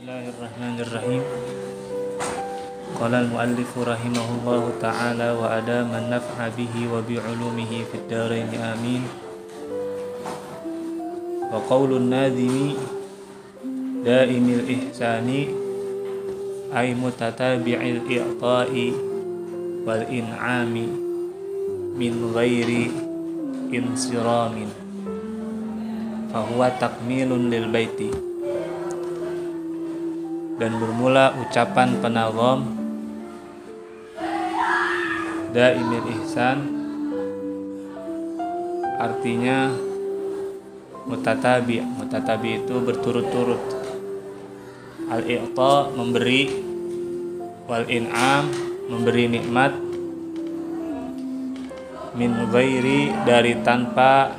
Bismillahirrahmanirrahim. Qala al-muallif rahimahullahu ta'ala wa adama an-naf'a bihi wa bi'ulumihi fid dharain amin. Wa qaulun nadhimi daimil ihsani ay mutatabi'il i'ta'i wal in'ami min ghairi insiramin fahuwa takmilun lil baiti. Dan bermula ucapan penazam daimil ihsan, artinya mutatabi. Mutatabi itu berturut-turut. Al-i'ta memberi, wal in'am memberi nikmat, min ghairi dari tanpa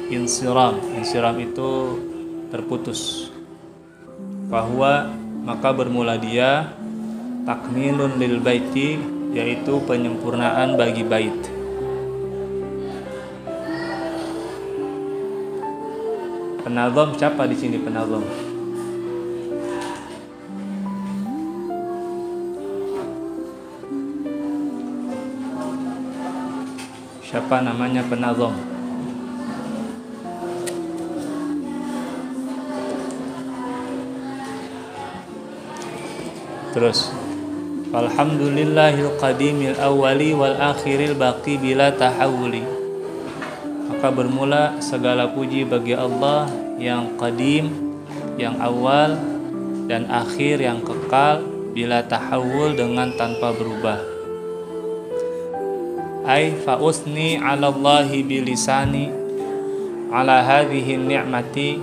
insiram. Insiram itu terputus. Bahwa maka bermula dia takmilun lil baiti, yaitu penyempurnaan bagi bait. Penazam siapa di sini penazam? Siapa namanya penazam? Terus, alhamdulillahil qadimil awwali wal akhiril baqi bila tahawuli. Maka bermula segala puji bagi Allah yang qadim, yang awal dan akhir, yang kekal, bila tahawul, dengan tanpa berubah. Ay fa usni 'ala Allahi bilisani 'ala hadhihi ni'mati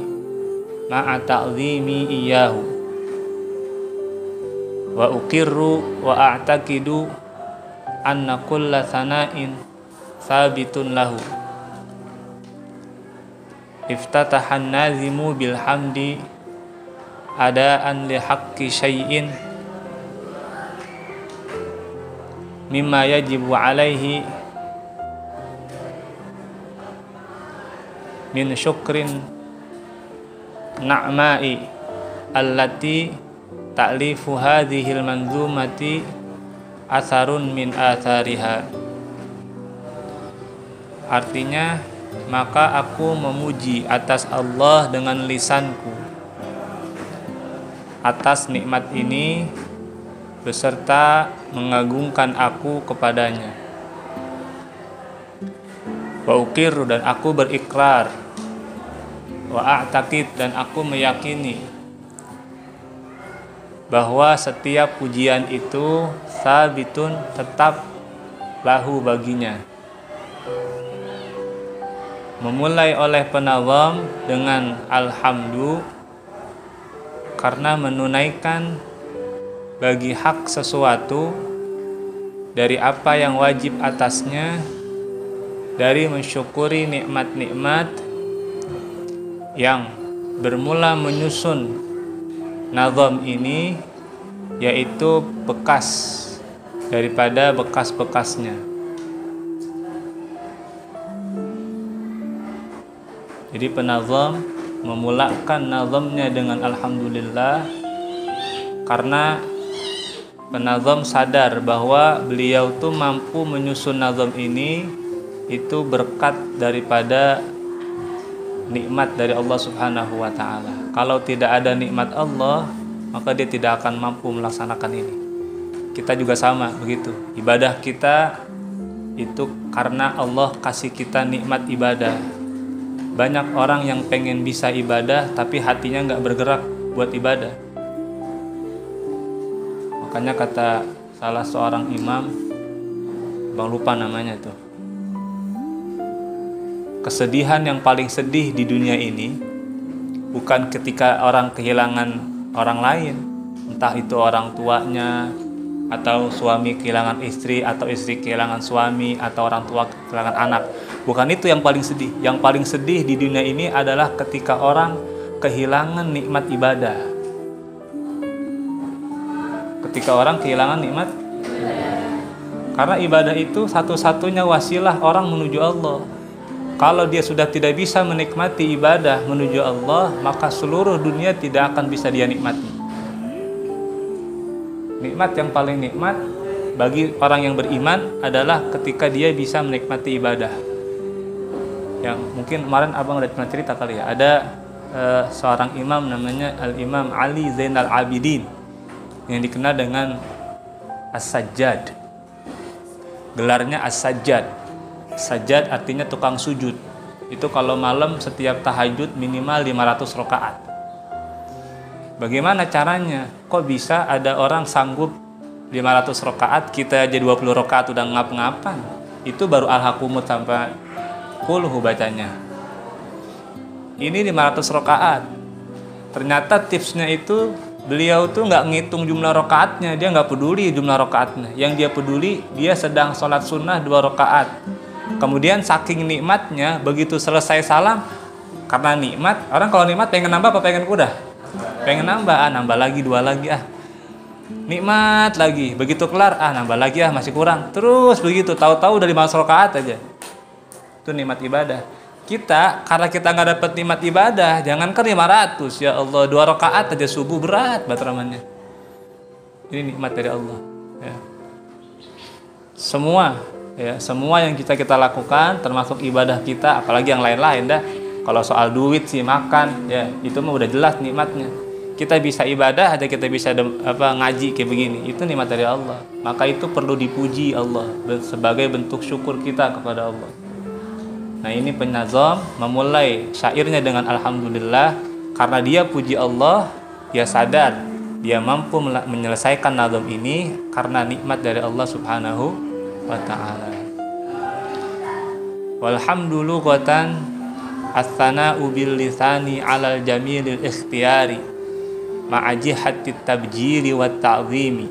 ma'a ta'zimi iyyahu. Wa uqirru wa a'taqidu anna kulla sana'in sabitun lahu. Iftatahan nazimu bilhamdi adaan li haqqi syai'in mimma yajibu alaihi min syukrin na'ma'i allati ta'lifu hadhil manzumati atharun min athariha. Artinya, maka aku memuji atas Allah dengan lisanku atas nikmat ini beserta mengagungkan aku kepadanya. Wa uqirru, dan aku berikrar. Wa a'taqid, dan aku meyakini bahwa setiap pujian itu sabitun, tetap lahu baginya. Memulai oleh penazam dengan alhamdu karena menunaikan bagi hak sesuatu dari apa yang wajib atasnya, dari mensyukuri nikmat-nikmat yang bermula menyusun nazam ini, yaitu bekas daripada bekas-bekasnya. Jadi penazam memulakan nazamnya dengan alhamdulillah karena penazam sadar bahwa beliau tuh mampu menyusun nazam ini itu berkat daripada nikmat dari Allah Subhanahu wa ta'ala. Kalau tidak ada nikmat Allah, maka dia tidak akan mampu melaksanakan ini. Kita juga sama begitu. Ibadah kita itu karena Allah kasih kita nikmat ibadah. Banyak orang yang pengen bisa ibadah tapi hatinya nggak bergerak buat ibadah. Makanya kata salah seorang imam, bang lupa namanya tuh, kesedihan yang paling sedih di dunia ini bukan ketika orang kehilangan orang lain, entah itu orang tuanya, atau suami kehilangan istri, atau istri kehilangan suami, atau orang tua kehilangan anak. Bukan itu yang paling sedih. Yang paling sedih di dunia ini adalah ketika orang kehilangan nikmat ibadah. Ketika orang kehilangan nikmat, karena ibadah itu satu-satunya wasilah orang menuju Allah. Kalau dia sudah tidak bisa menikmati ibadah menuju Allah, maka seluruh dunia tidak akan bisa dia nikmati. Nikmat yang paling nikmat bagi orang yang beriman adalah ketika dia bisa menikmati ibadah. Yang mungkin kemarin abang udah pernah cerita kali ya, ada seorang imam namanya Al-Imam Ali Zainal Abidin yang dikenal dengan As-Sajjad. Gelarnya As-Sajjad. Sajjad artinya tukang sujud. Itu kalau malam setiap tahajud minimal 500 rakaat. Bagaimana caranya? Kok bisa ada orang sanggup 500 rakaat, kita aja 20 rakaat udah ngap-ngapan. Itu baru Al-Hakumut sampai kulhu bacanya. Ini 500 rakaat. Ternyata tipsnya itu beliau tuh nggak ngitung jumlah rakaatnya, dia nggak peduli jumlah rakaatnya. Yang dia peduli dia sedang sholat sunnah 2 rakaat. Kemudian saking nikmatnya, begitu selesai salam, karena nikmat, orang kalau nikmat pengen nambah apa pengen kuda? Pengen nambah, nambah lagi 2 lagi nikmat lagi, begitu kelar nambah lagi masih kurang, terus begitu, tahu-tahu udah 500 rakaat aja. Itu nikmat ibadah. Kita karena kita nggak dapat nikmat ibadah, jangankan 500, ya Allah 2 rakaat aja subuh berat batramannya. Ini nikmat dari Allah ya. Semua yang kita lakukan termasuk ibadah kita, apalagi yang lain-lain dah. Kalau soal duit sih, makan ya, itu mah udah jelas nikmatnya. Kita bisa ibadah aja, kita bisa ngaji kayak begini, itu nikmat dari Allah. Maka itu perlu dipuji Allah sebagai bentuk syukur kita kepada Allah. Nah, ini penazam memulai syairnya dengan alhamdulillah, karena dia puji Allah, dia sadar dia mampu menyelesaikan nazam ini karena nikmat dari Allah Subhanahu wa ta'ala. Walhamdulullahatan as-sana'u bil lisani 'alal jamilil ikhtiyari ma'ajihatit tabjiri wat ta'zimi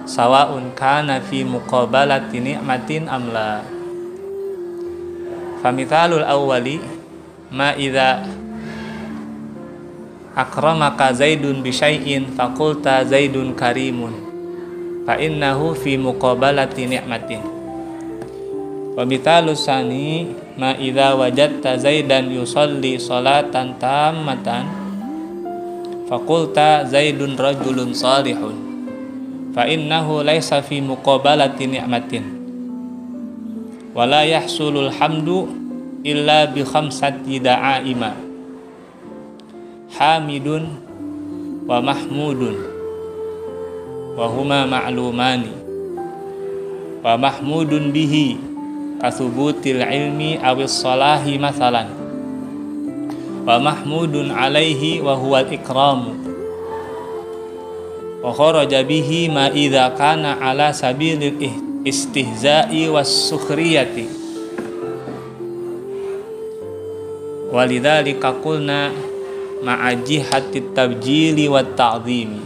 sawa'un kana fi muqabalati ni'matin amla. Famithalul awwali ma idza akramaka zaidun bi syai'in faqulta zaidun karimun fa innahu fi muqabalati ni'matin. Wa mithalus sani ma idza wajadta zaidan yusalli salatan tammatan faqulta zaidun rajulun salihun fa innahu laisa fi muqabalati ni'matin. Wala yahsulul hamdu illa bi khamsati da'aima hamidun wa mahmudun wa huma ma'lumani wa mahmudun bihi kasubutil ilmi awis salahi masalan wa mahmudun alaihi wa huwal ikramu wa kharaja bihi ma idza kana ala sabilil istihza'i was sukhriyati walidzalika qulna ma'ajihatit tabjili wat ta'zimi.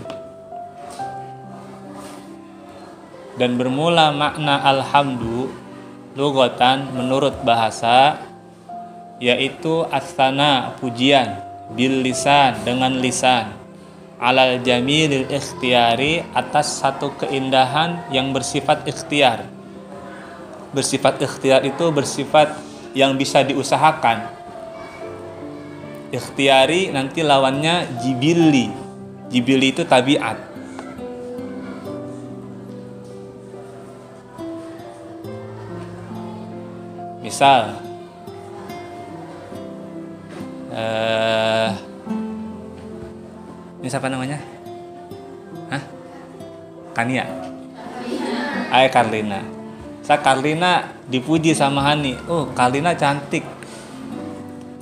Dan bermula makna alhamdu lugatan menurut bahasa yaitu as-sana pujian bil lisan dengan lisan alal jamilil ikhtiyari atas satu keindahan yang bersifat ikhtiar. Bersifat ikhtiar itu bersifat yang bisa diusahakan. Ikhtiari nanti lawannya jibilli. Jibilli itu tabiat. Misal ini siapa namanya? Kania. Karlina. Karlina dipuji sama Hani. Karlina cantik.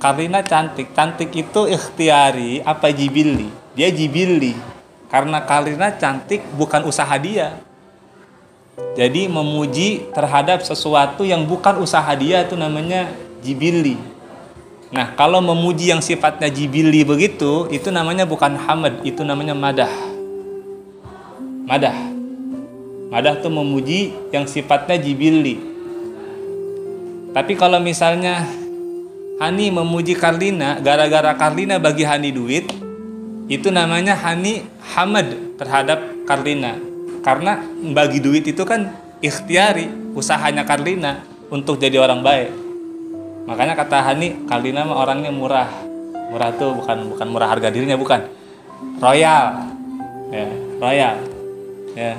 Karlina cantik. Cantik itu ikhtiari apa jibilli? Dia jibilli. Karena Karlina cantik bukan usaha dia. Jadi memuji terhadap sesuatu yang bukan usaha dia itu namanya jibilli. Nah, kalau memuji yang sifatnya jibilli begitu, itu namanya bukan hamad, itu namanya madah. Madah itu memuji yang sifatnya jibilli. Tapi kalau misalnya Hani memuji Karlina, gara-gara Karlina bagi Hani duit, itu namanya Hani hamad terhadap Karlina. Karena bagi duit itu kan ikhtiari, usahanya Karlina untuk jadi orang baik. Makanya kata Hani, Karlina mah orangnya murah. Murah tuh bukan murah harga dirinya, bukan. Royal. Ya. royal. Ya.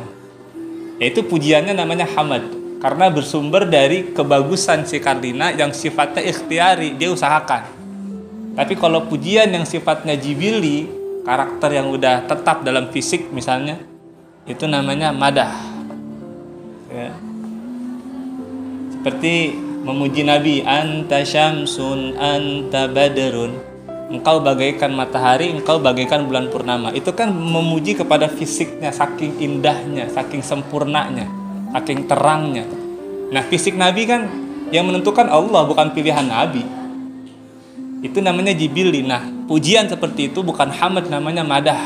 Yaitu pujiannya namanya hamad karena bersumber dari kebagusan si Karlina yang sifatnya ikhtiari, dia usahakan. Tapi kalau pujian yang sifatnya jibili, karakter yang udah tetap dalam fisik misalnya, itu namanya madah. Ya. Seperti memuji Nabi, anta syamsun anta badrun, engkau bagaikan matahari, engkau bagaikan bulan purnama. Itu kan memuji kepada fisiknya, saking indahnya, saking sempurnanya, saking terangnya. Nah, fisik Nabi kan yang menentukan Allah, bukan pilihan Nabi. Itu namanya jibili. Nah, pujian seperti itu bukan hamad, namanya madah.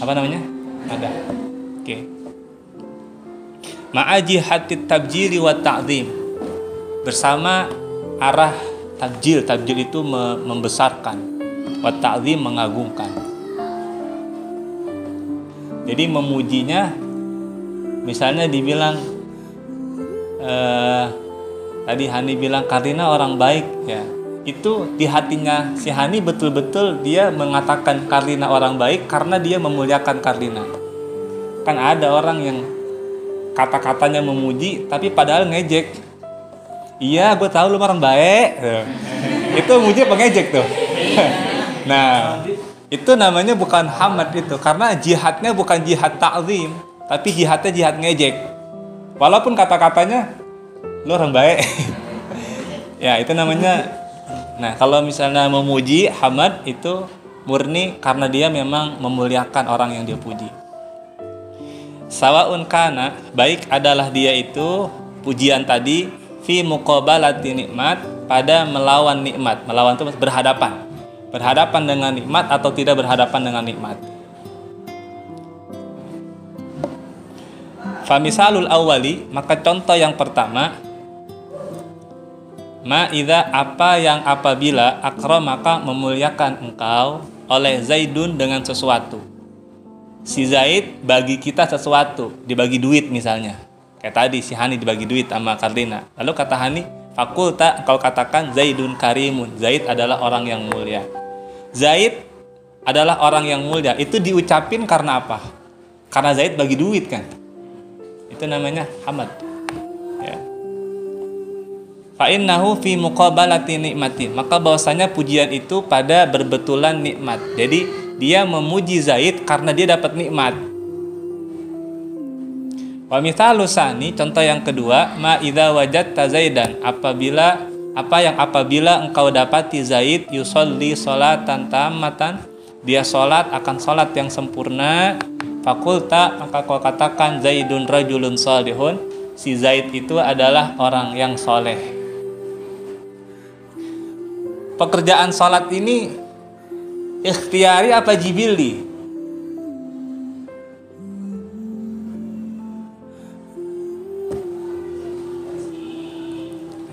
Apa namanya? Madah. Oke. Ma'aji hatit tabjiri wa ta'zim, bersama arah tabjil. Tabjil itu membesarkan, wa ta'zim mengagungkan. Jadi memujinya, misalnya dibilang tadi Hani bilang Karlina orang baik, ya. Itu di hatinya si Hani betul-betul dia mengatakan Karlina orang baik karena dia memuliakan Karlina. Kan ada orang yang kata-katanya memuji tapi padahal ngejek. Iya, gue tahu lu orang baik. Itu muji apa ngejek tuh? Nah, itu namanya bukan hamad itu, karena jihadnya bukan jihad ta'zim, tapi jihadnya jihad ngejek. Walaupun kata-katanya lu orang baik. Ya, itu namanya. Nah, kalau misalnya memuji hamad itu murni karena dia memang memuliakan orang yang dia puji. Sawaun kana, baik adalah dia itu pujian tadi fi muqabalati nikmat, pada melawan nikmat. Melawan itu berhadapan. Berhadapan dengan nikmat atau tidak berhadapan dengan nikmat. Famisalul awwali, maka contoh yang pertama, ma idza, apa yang apabila akramaka memuliakan engkau oleh Zaidun dengan sesuatu. Si Zaid bagi kita sesuatu, dibagi duit misalnya. Kayak tadi si Hani dibagi duit sama Karlina. Lalu kata Hani, fakulta, kau katakan Zaidun karimun. Zaid adalah orang yang mulia. Zaid adalah orang yang mulia. Itu diucapin karena apa? Karena Zaid bagi duit kan. Itu namanya hamad. Ya. Fa innahu fi muqabalati nikmatin. Maka bahwasanya pujian itu pada berbetulan nikmat. Jadi dia memuji Zaid karena dia dapat nikmat. Wa mithalu sani, contoh yang kedua, ma idza wajadta Zaidan, apabila engkau dapati Zaid yusolli sholatan tammatan, dia sholat akan sholat yang sempurna, fakulta, maka kau katakan Zaidun rajulun sholihun, si Zaid itu adalah orang yang soleh. Pekerjaan sholat ini ikhtiari apa jibili?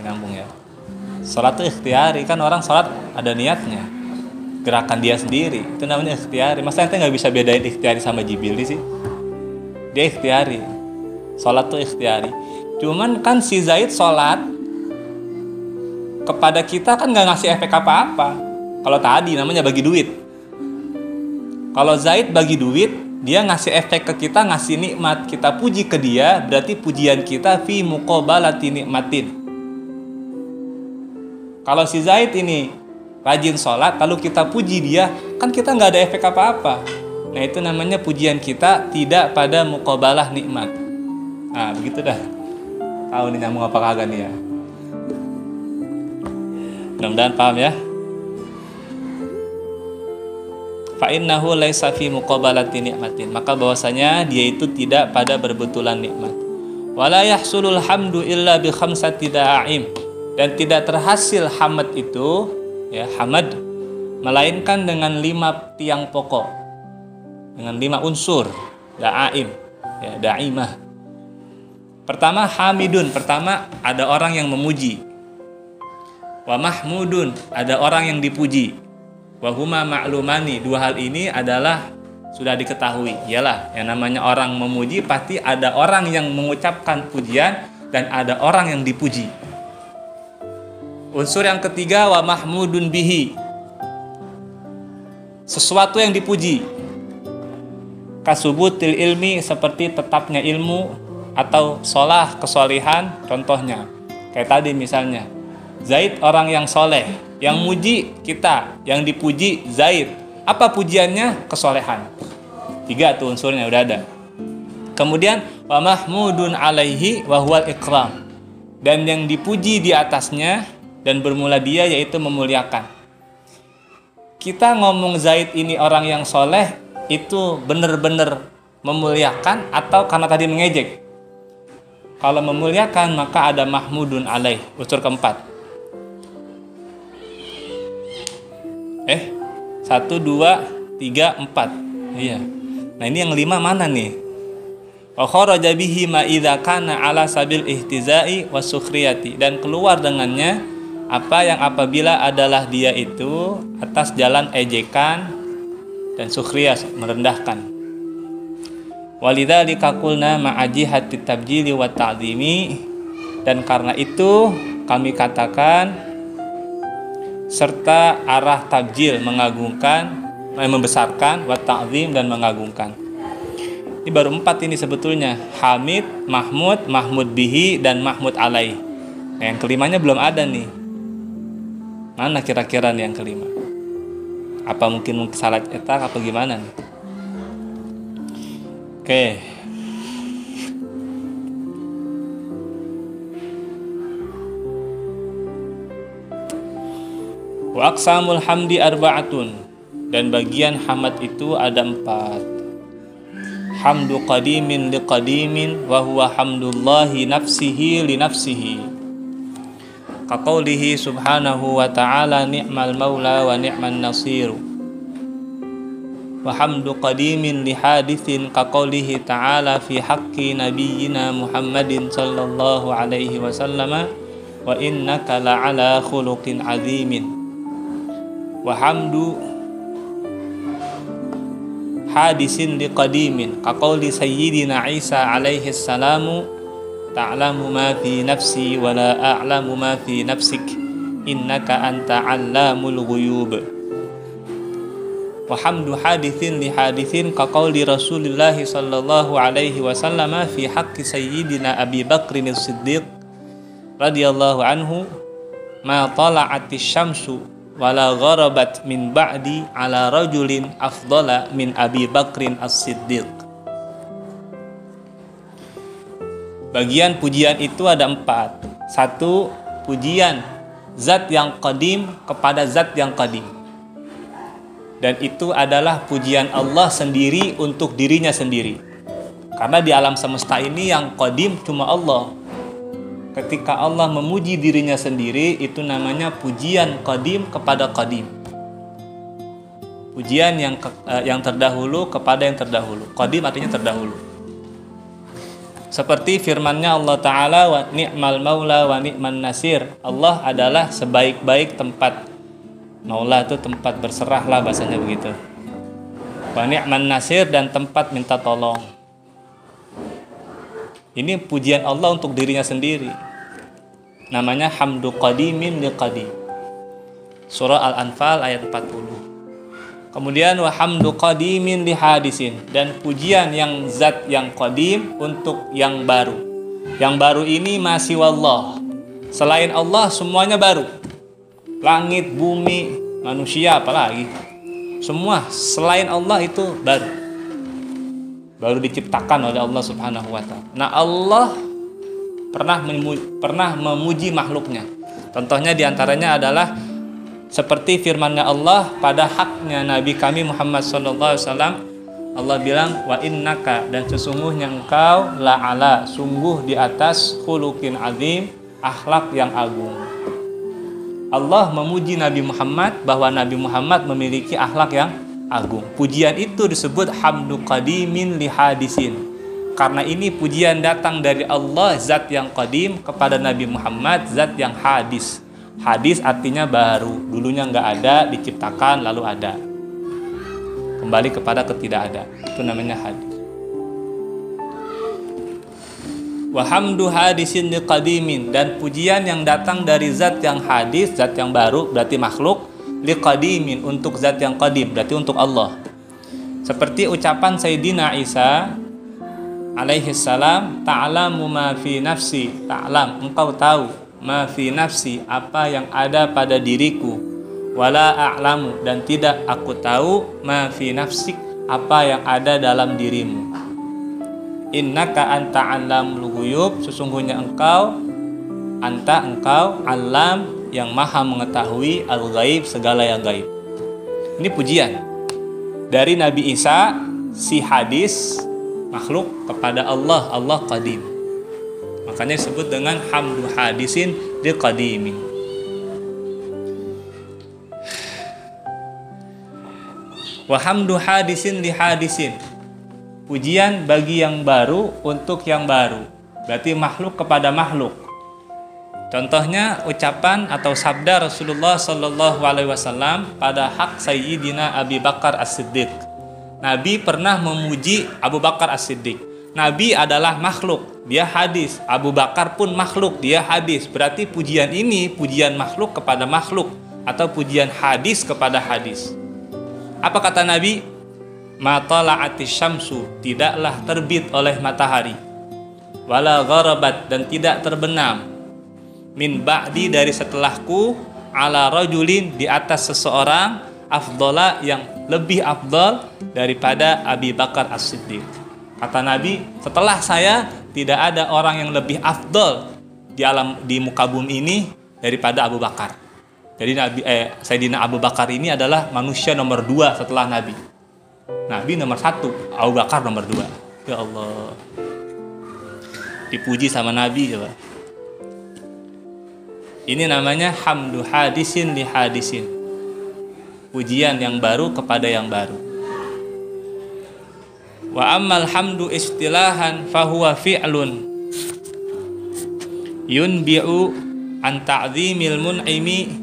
Nyambung ya. Sholat itu ikhtiari, kan orang sholat ada niatnya, gerakan dia sendiri, itu namanya ikhtiari. Masa ente nggak bisa bedain ikhtiari sama jibili sih? Dia ikhtiari, sholat itu ikhtiari. Cuman kan si Zaid sholat kepada kita kan nggak ngasih efek apa-apa. Kalau tadi namanya bagi duit. Kalau Zaid bagi duit, dia ngasih efek ke kita, ngasih nikmat, kita puji ke dia, berarti pujian kita fi muqabalati nikmatin. Kalau si Zaid ini rajin sholat, lalu kita puji dia, kan kita nggak ada efek apa-apa. Nah, itu namanya pujian kita tidak pada muqabalah nikmat. Nah, begitu dah. Tahu nih nyambung apa kagak nih ya? Mudah-mudahan paham ya. Fa innahu laisa fi muqabalati nikmatin, maka bahwasanya dia itu tidak pada berbetulan nikmat. Wala yahsulul hamdu illa bi khamsati da'im, dan tidak terhasil hamad itu, ya, hamad, melainkan dengan 5 tiang pokok, dengan 5 unsur da'im, ya, da'imah. Pertama hamidun, pertama ada orang yang memuji. Wa mahmudun, ada orang yang dipuji. Wa huma ma'lumani, 2 hal ini adalah sudah diketahui. Iyalah, yang namanya orang memuji pasti ada orang yang mengucapkan pujian dan ada orang yang dipuji. Unsur yang ketiga, wa mahmudun bihi, sesuatu yang dipuji. Kasubutil ilmi, seperti tetapnya ilmu atau sholah, kesolihan. Contohnya kayak tadi misalnya, Zaid orang yang soleh, yang muji kita, yang dipuji Zaid. Apa pujiannya? Kesolehan. 3 tuh unsurnya udah ada. Kemudian wa mahmudun alaihi wa huwal ikram, dan yang dipuji di atasnya dan bermula dia yaitu memuliakan. Kita ngomong Zaid ini orang yang soleh itu benar-benar memuliakan atau karena tadi mengejek? Kalau memuliakan maka ada mahmudun alaih, unsur keempat. 1, 2, 3, 4. Iya. Nah ini yang 5 mana nih? Wa kharaja bihi ma idza kana ala sabil ihtizai wa sukhriyati, dan keluar dengannya apa yang apabila adalah dia itu atas jalan ejekan dan sukhriyah, merendahkan. Walidzalika qulna ma'ajihati tabjili wa ta'zimi, dan karena itu kami katakan serta arah tabjil, mengagungkan, membesarkan, wa ta'zim, dan mengagungkan. Ini baru 4 ini sebetulnya. Hamid, Mahmud, Mahmud bihi, dan Mahmud alaih. Nah, yang kelimanya belum ada nih. Mana kira-kira nih yang kelima? Apa mungkin salah cetak apa gimana nih? Oke. Wa aqsamul hamdi arba'atun, dan bagian hamad itu ada 4. Hamdu qadimin liqadimin wa huwa hamdullahi nafsihi li nafsihi, kaqaulihi subhanahu wa ta'ala ni'mal maula wa ni'man nasiru. Wa hamdu qadimin li hadithin, kaqaulihi ta'ala fi haqqi nabiyyina Muhammadin sallallahu alaihi wasallam wa innaka la'ala khuluqin azimin. Wa hamdu hadisin liqadimin, kaqauli sayyidina Isa alaihi salamu ta'lamu ma fi nafsi wa la a'lamu ma fi nafsik innaka anta 'allamul ghuyub. Wa hamdu hadithin li hadithin, kaqauli Rasulillah sallallahu alaihi wasallam fi haqqi sayyidina Abi Bakrin as-Siddiq radhiyallahu anhu ma tala'atis syamsu wala gharabat min ba'di ala rajulin afdala min Abi Bakrin as-Siddiq. Bagian pujian itu ada 4. 1, pujian zat yang qadim kepada zat yang qadim, dan itu adalah pujian Allah sendiri untuk dirinya sendiri, karena di alam semesta ini yang qadim cuma Allah. Ketika Allah memuji dirinya sendiri, itu namanya pujian qadim kepada qadim. Pujian yang terdahulu kepada yang terdahulu. Qadim artinya terdahulu. Seperti firman-Nya Allah Ta'ala, wa ni'mal maula wa ni'man nasir. Allah adalah sebaik-baik tempat. Maula itu tempat berserah lah, bahasanya begitu. Wa ni'man nasir, dan tempat minta tolong. Ini pujian Allah untuk dirinya sendiri. Namanya hamdu qadimin liqadim. Surah Al-Anfal ayat 40. Kemudian wa hamdu qadimin lihadisin, dan pujian yang zat yang qadim untuk yang baru. Yang baru ini masih wallah. Selain Allah semuanya baru. Langit, bumi, manusia apalagi. Semua selain Allah itu baru. Baru diciptakan oleh Allah Subhanahu wa ta'ala. Nah, Allah pernah memuji makhluknya. Contohnya diantaranya adalah seperti firman-Nya Allah pada haknya Nabi kami Muhammad SAW. Allah bilang, wa innaka, dan sesungguhnya engkau la'ala, sungguh di atas khuluqin azim, akhlak yang agung. Allah memuji Nabi Muhammad bahwa Nabi Muhammad memiliki akhlak yang agung. Pujian itu disebut hamdu qadimin lihadisin, karena ini pujian datang dari Allah zat yang qadim kepada Nabi Muhammad zat yang hadis. Hadis artinya baru, dulunya nggak ada, diciptakan lalu ada, kembali kepada ketidakada, itu namanya hadis. Wa hamdu hadisin liqadimin, dan pujian yang datang dari zat yang hadis, zat yang baru berarti makhluk, liqadimin untuk zat yang qadim berarti untuk Allah. Seperti ucapan Sayyidina Isa alaihi salam, ta'lamu ma fi nafsi, ta'lam, engkau tahu, ma fi nafsi, apa yang ada pada diriku, wala a'lamu, dan tidak aku tahu, ma fi nafsik, apa yang ada dalam dirimu. Innaka anta 'allamul ghuyub, sesungguhnya engkau alam yang maha mengetahui al-ghaib, segala yang gaib. Ini pujian dari Nabi Isa, si hadis makhluk kepada Allah, Allah qadim. Makanya disebut dengan hamdu hadisin li qadimin. Wa hamdu hadisin li hadisin, pujian bagi yang baru untuk yang baru. Berarti makhluk kepada makhluk. Contohnya ucapan atau sabda Rasulullah Sallallahu Alaihi Wasallam pada hak Sayyidina Abi Bakar As-Siddiq. Nabi pernah memuji Abu Bakar As-Siddiq. Nabi adalah makhluk, dia hadis. Abu Bakar pun makhluk, dia hadis. Berarti pujian ini pujian makhluk kepada makhluk atau pujian hadis kepada hadis. Apa kata Nabi? Ma tala'atis syamsu, tidaklah terbit oleh matahari. Wala gharabat, dan tidak terbenam. Min ba'di, dari setelahku, ala rajulin, di atas seseorang, afdola, yang lebih afdol daripada Abi Bakar As-Siddiq. Kata Nabi, setelah saya tidak ada orang yang lebih afdol di muka bumi ini daripada Abu Bakar. Jadi Sayyidina Abu Bakar ini adalah manusia nomor 2 setelah Nabi. Nabi nomor 1, Abu Bakar nomor 2. Ya Allah, dipuji sama Nabi coba. Ini namanya hamdu hadisin li hadisin, pujian yang baru kepada yang baru. Wa ammal hamdu istilahan fahuwa fi'lun yunbi'u an ta'zimil mun'imi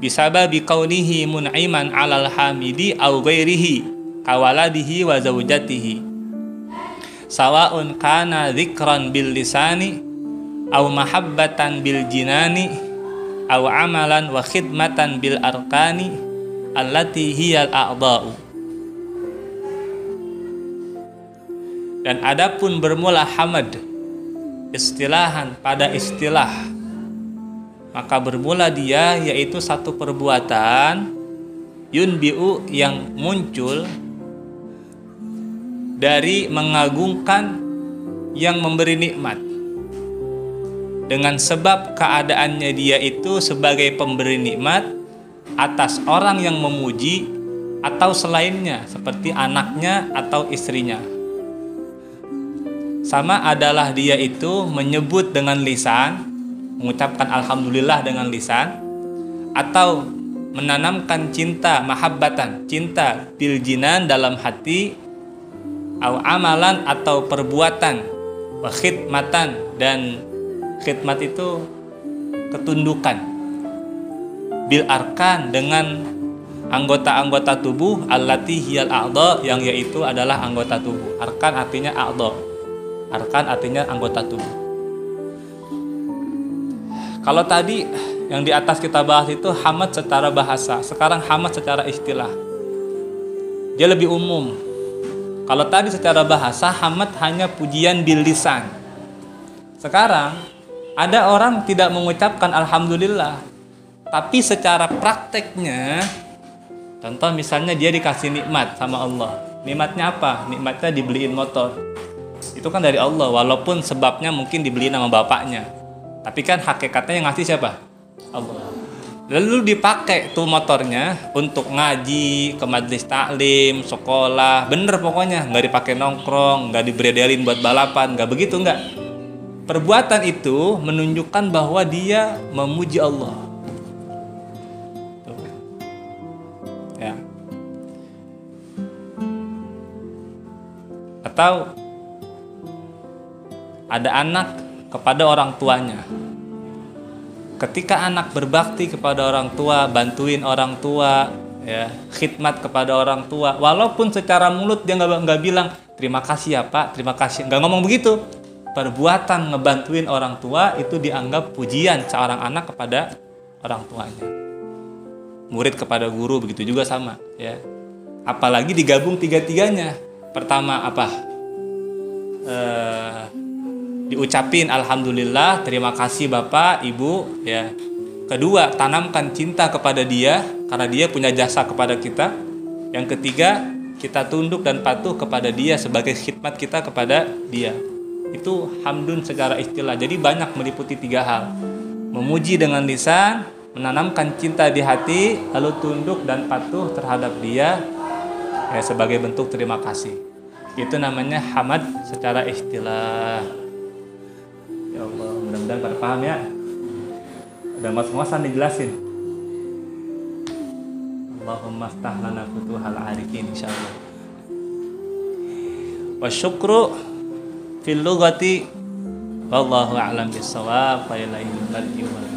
bisababi kaunihi mun'iman 'alal hamidi aw ghairihi kawaladihi wa zawjatihi, sawa'un kana dzikran bil lisani aw mahabbatan bil jinani aw amalan wa khidmatan bil arkani allati hiyal a'dha'u. Dan adapun bermula hamd istilahan pada istilah, maka bermula dia yaitu satu perbuatan yunbi'u, yang muncul dari mengagungkan yang memberi nikmat, dengan sebab keadaannya dia itu sebagai pemberi nikmat atas orang yang memuji atau selainnya, seperti anaknya atau istrinya. Sama adalah dia itu menyebut dengan lisan, mengucapkan alhamdulillah dengan lisan, atau menanamkan cinta, mahabbatan, cinta bil jinan, dalam hati, au amalan, atau perbuatan, wa khidmatan, dan khidmat itu ketundukan, bil arkan, dengan anggota-anggota tubuh, allati hiyal a'dha, yang yaitu adalah anggota tubuh. Arkan artinya a'dha, arkan artinya anggota tubuh. Kalau tadi yang di atas kita bahas itu hamad secara bahasa, sekarang hamad secara istilah, dia lebih umum. Kalau tadi secara bahasa hamad hanya pujian bil lisan. Sekarang ada orang tidak mengucapkan alhamdulillah, tapi secara prakteknya, contoh misalnya dia dikasih nikmat sama Allah. Nikmatnya apa? Nikmatnya dibeliin motor. Itu kan dari Allah, walaupun sebabnya mungkin dibeliin sama bapaknya. Tapi kan hakikatnya yang ngasih siapa? Allah. Lalu dipakai tuh motornya untuk ngaji, ke majelis taklim, sekolah, bener pokoknya, nggak dipakai nongkrong, nggak diberedelin buat balapan, nggak begitu, nggak. Perbuatan itu menunjukkan bahwa dia memuji Allah. Tuh. Ya. Atau ada anak kepada orang tuanya. Ketika anak berbakti kepada orang tua, bantuin orang tua, ya, khidmat kepada orang tua, walaupun secara mulut dia nggak bilang terima kasih ya Pak, terima kasih, nggak ngomong begitu. Perbuatan ngebantuin orang tua itu dianggap pujian seorang anak kepada orang tuanya. Murid kepada guru begitu juga sama, ya. Apalagi digabung tiga-tiganya. Pertama apa? Diucapin alhamdulillah, terima kasih Bapak, Ibu, ya. Kedua, tanamkan cinta kepada dia karena dia punya jasa kepada kita. Yang ketiga, kita tunduk dan patuh kepada dia sebagai khidmat kita kepada dia. Itu hamdun secara istilah. Jadi banyak meliputi 3 hal. Memuji dengan lisan, menanamkan cinta di hati, lalu tunduk dan patuh terhadap dia, ya, sebagai bentuk terima kasih. Itu namanya hamad secara istilah. Ya Allah, mudah-mudahan pada paham ya. Udah ngos-ngosan dijelasin. Allahumma aftah lana futuhal arifin insyaallah. Wa syukru fil lughati wallahu a'lam bis-shawab wa ilaihi al-marji wal